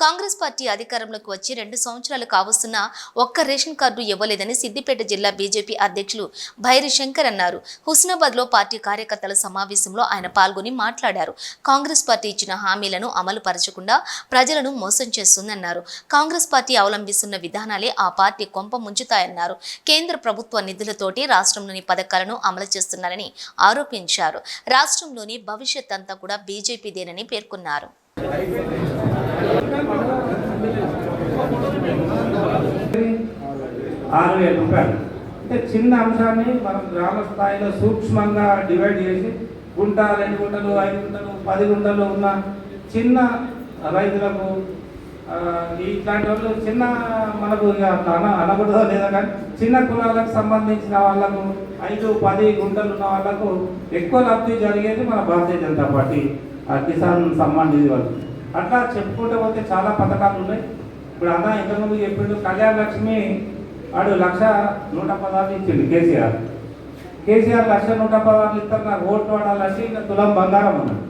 Congress party అధికారంలోకి వచ్చి 2 సంవత్సరాలు కావస్తున్నా ఒక్క రేషన్ కార్డు ఇవ్వలేదని సిద్దిపేట జిల్లా బీజేపీ అధ్యక్షులు భైరి శంకర్ అన్నారు. హుస్నాబాద్లో పార్టీ కార్యకర్తల సమావేశంలో ఆయన పాల్గొని మాట్లాడారు. కాంగ్రెస్ పార్టీ ఇచ్చిన హామీలను అమలు పరచకుండా ప్రజలను మోసం చేస్తుందన్నారు. కాంగ్రెస్ పార్టీ అవలంబిస్తున్న విధానాలే ఆ పార్టీ కొంప ముంచుతాయన్నారు. కేంద్ర ప్రభుత్వ నిధులతోటి రాష్ట్రంలోని పథకాలను అమలు చేస్తున్నారని ఆరోపించారు. రాష్ట్రంలోని భవిష్యత్ అంతా కూడా బీజేపీదేనని పేర్కొన్నారు. 6,000 రూపాయలు అంటే చిన్న అంశాన్ని మనం గ్రామ స్థాయిలో సూక్ష్మంగా డివైడ్ చేసి గుంట 2 గుంటలు 5 గుంటలు 10 గుంటలు ఉన్న చిన్న రైతులకు ఇట్లాంటి వాళ్ళు చిన్న మనకు అనకూడదో లేదా కానీ చిన్న కులాలకు సంబంధించిన వాళ్ళకు 5-10 గుంటలు ఉన్న వాళ్ళకు ఎక్కువ లబ్ధి జరిగేది మన భారతీయ జనతా పార్టీ కిసాన్ సమ్మాన్ నిధి వాళ్ళు. అట్లా చెప్పుకుంటూ పోతే చాలా పథకాలు ఉన్నాయి. ఇప్పుడు అన్న ఇంతకుముందు చెప్పిండు కళ్యాణ లక్ష్మి వాడు 1,116 ఇచ్చిండు కేసీఆర్ 1,116 ఇస్తారు. నాకు ఓటు వాడాలంటే ఇంకా తులం బంగారం అన్నాడు.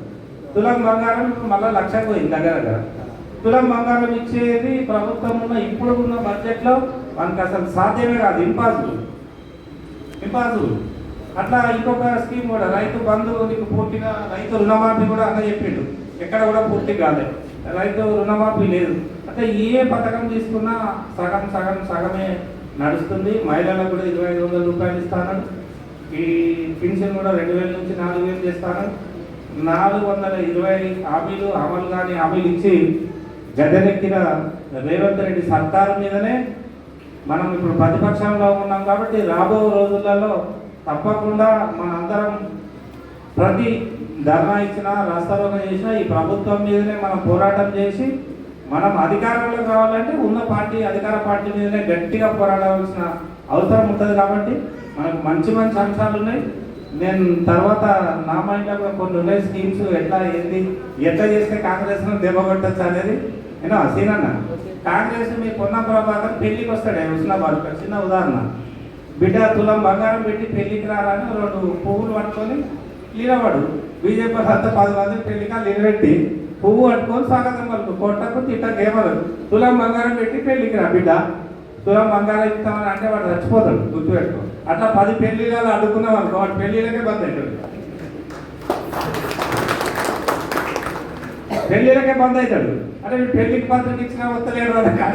తులం బంగారం ఇప్పుడు మళ్ళీ 1,00,000 పోయింది దగ్గర. తులం బంగారం ఇచ్చేది ప్రభుత్వం ఉన్న ఇప్పుడు ఉన్న బడ్జెట్లో మనకు అసలు సాధ్యమే కాదు, ఇంపాసిబుల్. అట్లా ఇంకొక స్కీమ్ కూడా రైతు బంధు నీకు పూర్తిగా రైతు రుణమాఫీ కూడా అన్న చెప్పిండు, ఎక్కడ కూడా పూర్తి కాలేదు, రైతు రుణమాఫీ లేదు. అంటే ఏ పథకం తీసుకున్నా సగమే నడుస్తుంది. మహిళలకు కూడా 2,500 రూపాయలు ఇస్తాను. ఈ పెన్షన్ కూడా 2,000 నుంచి 4,000 చేస్తాను. 420 హామీలు అమలు కానీ హామీలు ఇచ్చి గద్దెనెక్కిన రేవంత్ రెడ్డి సర్కారు మీదనే మనం ఇప్పుడు ప్రతిపక్షంలో ఉన్నాం. కాబట్టి రాబో రోజులలో తప్పకుండా మనందరం ప్రతి ధర్నా ఇచ్చినా రాస్తారోకం చేసినా ఈ ప్రభుత్వం మీదనే మనం పోరాటం చేసి మనం అధికారంలో కావాలంటే ఉన్న పార్టీ అధికార పార్టీ మీదనే గట్టిగా పోరాడాల్సిన అవసరం ఉంటుంది. కాబట్టి మనకు మంచి అంశాలు ఉన్నాయి. నేను తర్వాత నా మైండ్లో కొన్ని ఉన్నాయి స్కీమ్స్ ఎట్లా చేస్తే కాంగ్రెస్ను దెబ్బకొట్టచ్చు అనేది. నేను అసీనన్న కాంగ్రెస్ మీ పొన్న ప్రభాకర్ పెళ్లికి వస్తాడే హుస్నాబాద్, చిన్న ఉదాహరణ. బిడ్డ తులం బంగారం పెట్టి పెళ్లికి రాలని 2 పువ్వులు పట్టుకొని లీనవాడు. బీజేపీ అంతా 10 మంది పెళ్లిగా లీనబెట్టి పువ్వు పట్టుకొని స్వాగతం పలుకు కొట్టకు తిట్టకేమరు. తులం బంగారం పెట్టి పెళ్లికి రా బిడ్డ, తులం బంగారం ఇస్తామని అంటే వాడు చచ్చిపోతాడు, గుర్తుపెట్టుకో. అట్లా 10 పెళ్లిళ్ళు అడ్డుకున్నాం అనుకో, వాడు పెళ్లిళ్ళకే బంద్ అవుతాడు. అంటే పెళ్లికి పత్రిక ఇచ్చినా వస్తలేడు కదా.